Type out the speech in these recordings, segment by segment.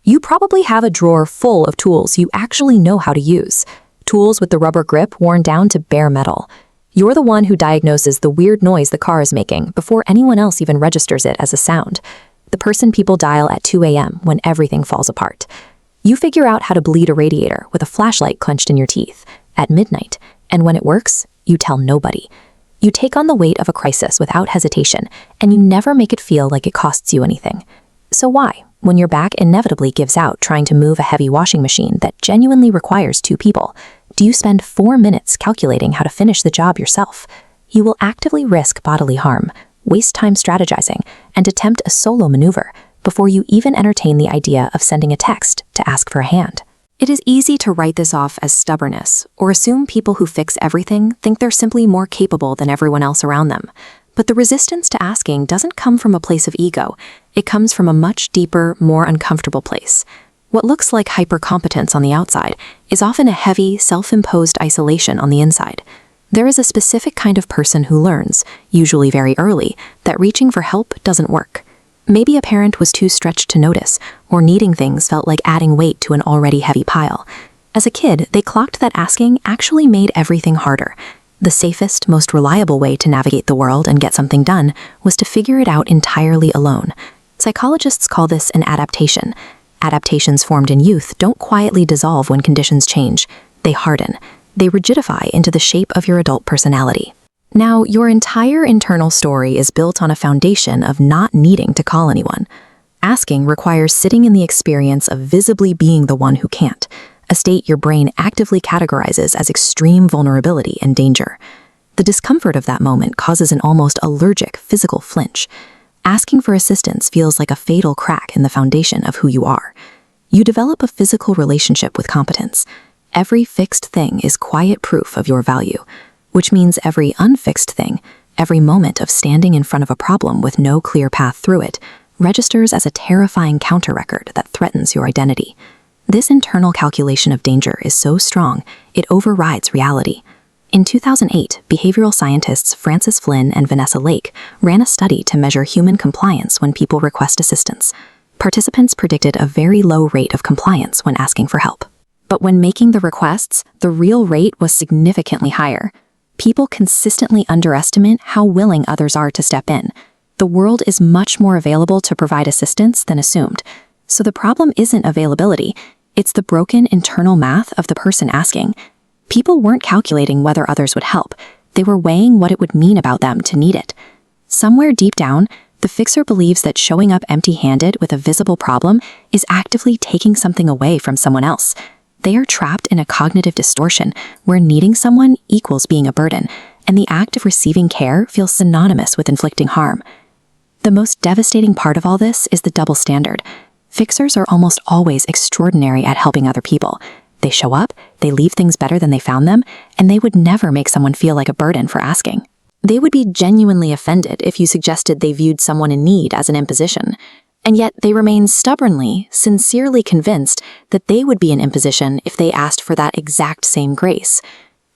You probably have a drawer full of tools you actually know how to use. Tools with the rubber grip worn down to bare metal. You're the one who diagnoses the weird noise the car is making before anyone else even registers it as a sound. The person people dial at 2 a.m. when everything falls apart. You figure out how to bleed a radiator with a flashlight clenched in your teeth at midnight, and when it works, you tell nobody. You take on the weight of a crisis without hesitation, and you never make it feel like it costs you anything. So why, when your back inevitably gives out trying to move a heavy washing machine that genuinely requires 2 people, do you spend 4 minutes calculating how to finish the job yourself? You will actively risk bodily harm, waste time strategizing, and attempt a solo maneuver before you even entertain the idea of sending a text to ask for a hand. It is easy to write this off as stubbornness, or assume people who fix everything think they're simply more capable than everyone else around them. But the resistance to asking doesn't come from a place of ego. It comes from a much deeper, more uncomfortable place. What looks like hyper-competence on the outside is often a heavy, self-imposed isolation on the inside. There is a specific kind of person who learns, usually very early, that reaching for help doesn't work. Maybe a parent was too stretched to notice, or needing things felt like adding weight to an already heavy pile. As a kid, they clocked that asking actually made everything harder. The safest, most reliable way to navigate the world and get something done was to figure it out entirely alone. Psychologists call this an adaptation. Adaptations formed in youth don't quietly dissolve when conditions change. They harden. They rigidify into the shape of your adult personality. Now, your entire internal story is built on a foundation of not needing to call anyone. Asking requires sitting in the experience of visibly being the one who can't, a state your brain actively categorizes as extreme vulnerability and danger. The discomfort of that moment causes an almost allergic physical flinch. Asking for assistance feels like a fatal crack in the foundation of who you are. You develop a physical relationship with competence. Every fixed thing is quiet proof of your value, which means every unfixed thing, every moment of standing in front of a problem with no clear path through it, registers as a terrifying counter-record that threatens your identity. This internal calculation of danger is so strong, it overrides reality. In 2008, behavioral scientists Francis Flynn and Vanessa Lake ran a study to measure human compliance when people request assistance. Participants predicted a very low rate of compliance when asking for help. But when making the requests, the real rate was significantly higher. People consistently underestimate how willing others are to step in. The world is much more available to provide assistance than assumed. So the problem isn't availability, it's the broken internal math of the person asking. People weren't calculating whether others would help. They were weighing what it would mean about them to need it. Somewhere deep down, the fixer believes that showing up empty-handed with a visible problem is actively taking something away from someone else. They are trapped in a cognitive distortion where needing someone equals being a burden, and the act of receiving care feels synonymous with inflicting harm. The most devastating part of all this is the double standard. Fixers are almost always extraordinary at helping other people. They show up, they leave things better than they found them, and they would never make someone feel like a burden for asking. They would be genuinely offended if you suggested they viewed someone in need as an imposition. And yet they remain stubbornly, sincerely convinced that they would be an imposition if they asked for that exact same grace.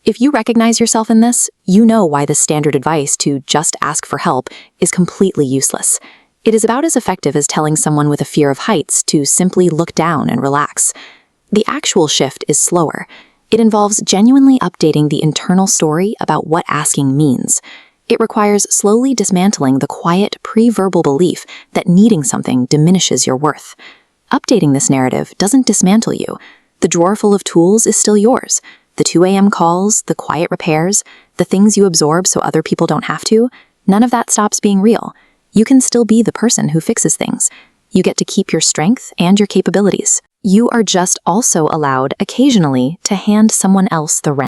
If you recognize yourself in this, you know why the standard advice to just ask for help is completely useless. It is about as effective as telling someone with a fear of heights to simply look down and relax. The actual shift is slower. It involves genuinely updating the internal story about what asking means. It requires slowly dismantling the quiet, pre-verbal belief that needing something diminishes your worth. Updating this narrative doesn't dismantle you. The drawer full of tools is still yours. The 2 a.m. calls, the quiet repairs, the things you absorb so other people don't have to, none of that stops being real. You can still be the person who fixes things. You get to keep your strength and your capabilities. You are just also allowed occasionally to hand someone else the reins.